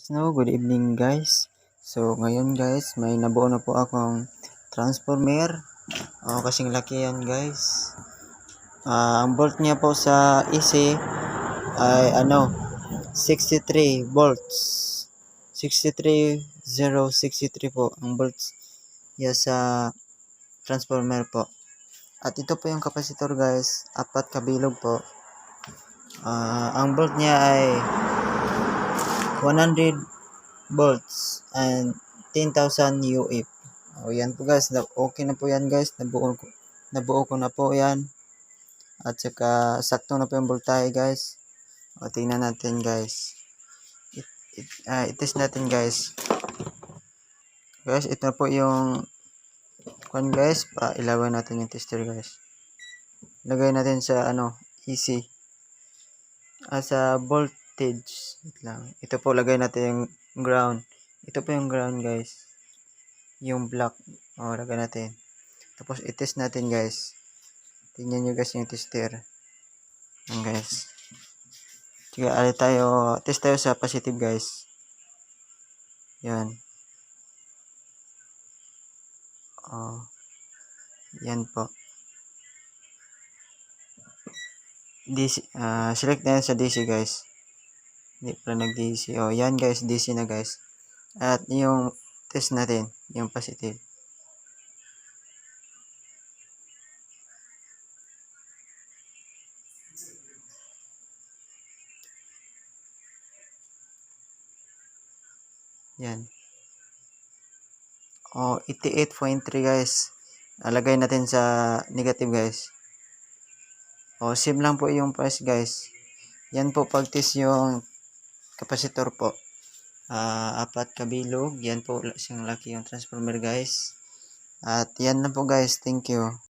So, good evening guys. So, ngayon guys, may nabuo na po akong transformer. Kasing laki yan guys. Ang volt niya po sa AC ay 63 volts. 63063 po ang volts niya sa transformer po. At ito po yung capacitor guys, 4 kabilog po. Ang volt niya ay 100 volts and 10,000 UF. Yan po guys, okay na po yan guys, nabuo ko na po yan. At saka sakto na po yung voltahe guys. Tingnan natin guys. I-test natin guys. Guys, ito na po yung guys, ilawan natin yung tester guys. Lagay natin sa AC. Sa voltage. Lang. Ito po lagay natin yung ground. Ito po yung ground guys. Yung black. Lagay natin. Tapos i-test natin guys. Tingnan nyo guys yung tester. Yan guys. Sige, test tayo sa positive guys. Yan. Yan po. DC, select na yan sa DC guys. Hindi pala nag-DC. Yan guys, DC na guys. At yung test natin, yung positive. Yan. 88.3 guys. Lagay natin sa negative guys. Same lang po yung price guys. Yan po pag-test yung capacitor po. 4 kabilog. Yan po, siyang laki yung transformer guys. At yan na po guys. Thank you.